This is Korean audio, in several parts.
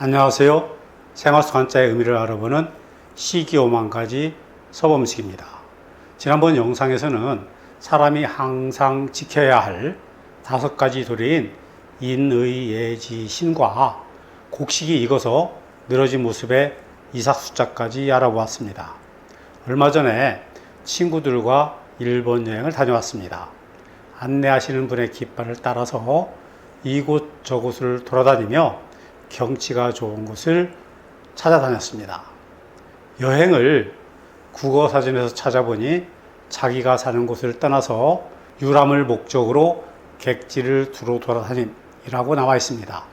안녕하세요. 생활 속 한자의 의미를 알아보는 시기오만가지 서범식입니다. 지난번 영상에서는 사람이 항상 지켜야 할 5가지 도리인 인의 예지 신과 곡식이 익어서 늘어진 모습의 이삭수자까지 알아보았습니다. 얼마 전에 친구들과 일본 여행을 다녀왔습니다. 안내하시는 분의 깃발을 따라서 이곳 저곳을 돌아다니며 경치가 좋은 곳을 찾아다녔습니다. 여행을 국어사전에서 찾아보니 자기가 사는 곳을 떠나서 유람을 목적으로 객지를 두루 돌아다님이라고 나와 있습니다.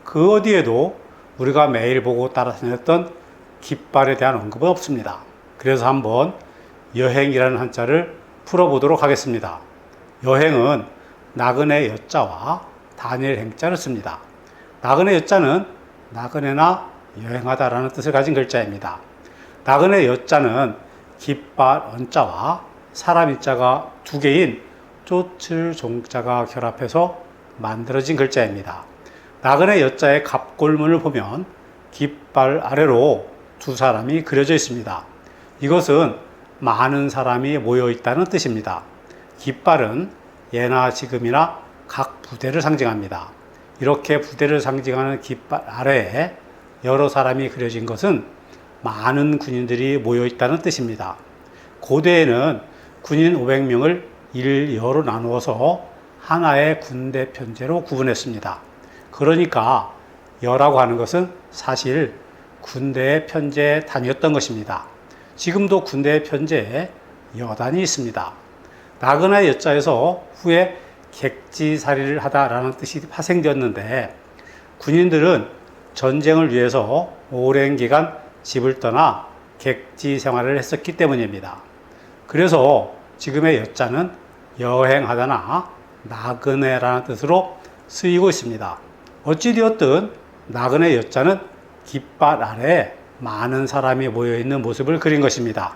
그 어디에도 우리가 매일 보고 따라다녔던 깃발에 대한 언급은 없습니다. 그래서 한번 여행이라는 한자를 풀어보도록 하겠습니다. 여행은 나그네 여자와 다닐 행자를 씁니다. 나그네 여자는 나그네나 여행하다라는 뜻을 가진 글자입니다. 나그네 여자는 깃발 언자와 사람 인자가 두 개인 쫓을 종자가 결합해서 만들어진 글자입니다. 나그네 여자의 갑골문을 보면 깃발 아래로 두 사람이 그려져 있습니다. 이것은 많은 사람이 모여 있다는 뜻입니다. 깃발은 예나 지금이나 각 부대를 상징합니다. 이렇게 부대를 상징하는 깃발 아래에 여러 사람이 그려진 것은 많은 군인들이 모여 있다는 뜻입니다. 고대에는 군인 500명을 일여로 나누어서 하나의 군대 편제로 구분했습니다. 그러니까 여라고 하는 것은 사실 군대의 편제 단위였던 것입니다. 지금도 군대의 편제에 여단이 있습니다. 나그네 여자에서 후에 객지살이를 하다라는 뜻이 파생되었는데, 군인들은 전쟁을 위해서 오랜 기간 집을 떠나 객지 생활을 했었기 때문입니다. 그래서 지금의 여자는 여행하다나 나그네라는 뜻으로 쓰이고 있습니다. 어찌되었든 나그네 여자는 깃발 아래에 많은 사람이 모여있는 모습을 그린 것입니다.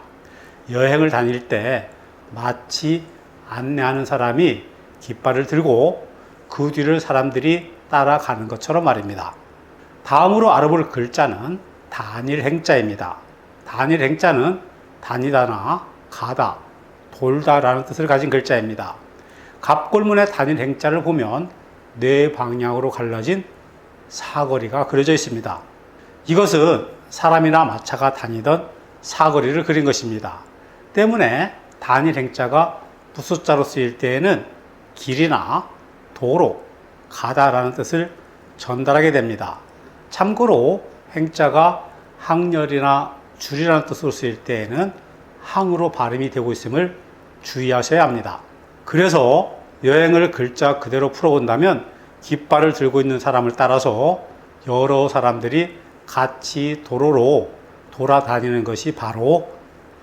여행을 다닐 때 마치 안내하는 사람이 깃발을 들고 그 뒤를 사람들이 따라가는 것처럼 말입니다. 다음으로 알아볼 글자는 다닐 행자입니다. 다닐 행자는 다니다나 가다, 돌다라는 뜻을 가진 글자입니다. 갑골문의 다닐 행자를 보면 네 방향으로 갈라진 사거리가 그려져 있습니다. 이것은 사람이나 마차가 다니던 사거리를 그린 것입니다. 때문에 다닐 행자가 부숫자로 쓰일 때에는 길이나 도로, 가다라는 뜻을 전달하게 됩니다. 참고로 행자가 항렬이나 줄이라는 뜻으로 쓰일 때에는 항으로 발음이 되고 있음을 주의하셔야 합니다. 그래서 여행을 글자 그대로 풀어본다면 깃발을 들고 있는 사람을 따라서 여러 사람들이 같이 도로로 돌아다니는 것이 바로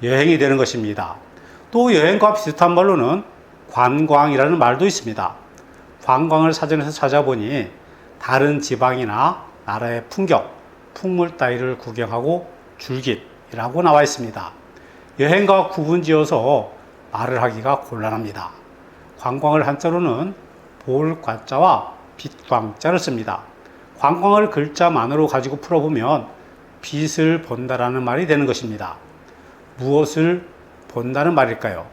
여행이 되는 것입니다. 또 여행과 비슷한 말로는 관광이라는 말도 있습니다. 관광을 사전에서 찾아보니 다른 지방이나 나라의 풍경, 풍물 따위를 구경하고 즐김이라고 나와 있습니다. 여행과 구분지어서 말을 하기가 곤란합니다. 관광을 한자로는 볼관자와 빛광자를 씁니다. 관광을 글자만으로 가지고 풀어보면 빛을 본다라는 말이 되는 것입니다. 무엇을 본다는 말일까요?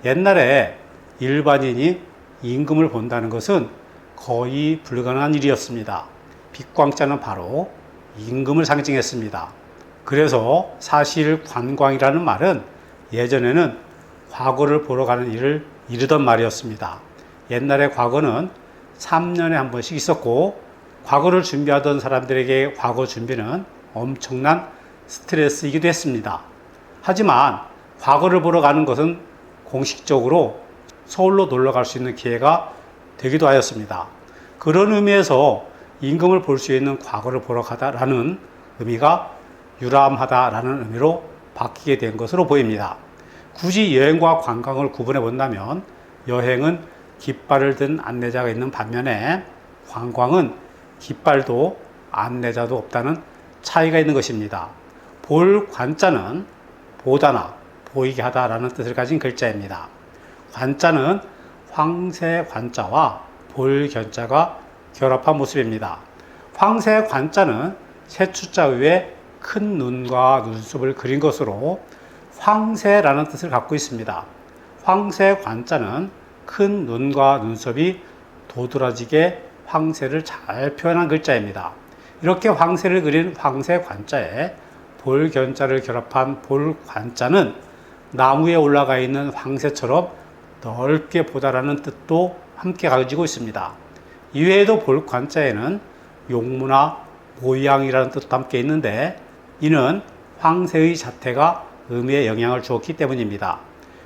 옛날에 일반인이 임금을 본다는 것은 거의 불가능한 일이었습니다. 빛광자는 바로 임금을 상징했습니다. 그래서 사실 관광이라는 말은 예전에는 과거를 보러 가는 일을 이르던 말이었습니다. 옛날에 과거는 3년에 한 번씩 있었고, 과거를 준비하던 사람들에게 과거 준비는 엄청난 스트레스이기도 했습니다. 하지만 과거를 보러 가는 것은 공식적으로 서울로 놀러 갈 수 있는 기회가 되기도 하였습니다. 그런 의미에서 임금을 볼 수 있는 과거를 보러 가다라는 의미가 유람하다라는 의미로 바뀌게 된 것으로 보입니다. 굳이 여행과 관광을 구분해 본다면 여행은 깃발을 든 안내자가 있는 반면에 관광은 깃발도 안내자도 없다는 차이가 있는 것입니다. 볼 관자는 보다나 보이게 하다라는 뜻을 가진 글자입니다. 관자는 황새 관자와 볼 견자가 결합한 모습입니다. 황새 관자는 세추자 위에 큰 눈과 눈썹을 그린 것으로 황새라는 뜻을 갖고 있습니다. 황새 관자는 큰 눈과 눈썹이 도드라지게 황새를 잘 표현한 글자입니다. 이렇게 황새를 그린 황새 관자에 볼견자를 결합한 볼관자는 나무에 올라가 있는 황새처럼 넓게 보다라는 뜻도 함께 가지고 있습니다. 이외에도 볼관자에는 용무나 모양이라는 뜻도 함께 있는데 이는 황새의 자태가 의미에 영향을 주었기 때문입니다.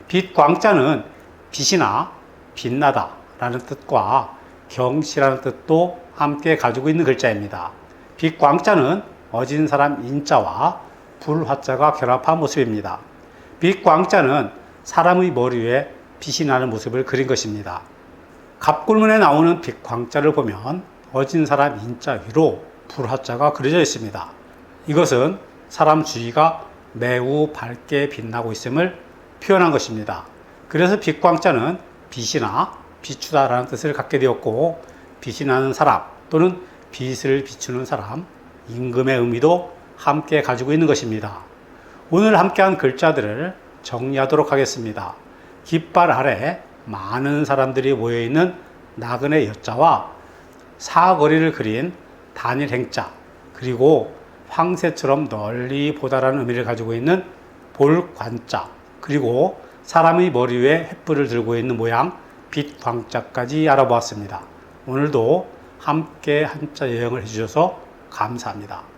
빛광자는 빛이나 빛나다 라는 뜻과 경시라는 뜻도 함께 가지고 있는 글자입니다. 빛광자는 어진 사람 인자와 불화자가 결합한 모습입니다. 빛광자는 사람의 머리 위에 빛이 나는 모습을 그린 것입니다. 갑골문에 나오는 빛광자를 보면 어진 사람 인자 위로 불화자가 그려져 있습니다. 이것은 사람 주위가 매우 밝게 빛나고 있음을 표현한 것입니다. 그래서 빛광자는 빛이나 비추다라는 뜻을 갖게 되었고, 빛이 나는 사람 또는 빛을 비추는 사람, 임금의 의미도 함께 가지고 있는 것입니다. 오늘 함께한 글자들을 정리하도록 하겠습니다. 깃발 아래 많은 사람들이 모여있는 나그네 여자와 사거리를 그린 단일 행자, 그리고 황새처럼 널리 보다라는 의미를 가지고 있는 볼관자, 그리고 사람의 머리 위에 횃불을 들고 있는 모양 빛광자까지 알아보았습니다. 오늘도 함께 한자 여행을 해주셔서 감사합니다.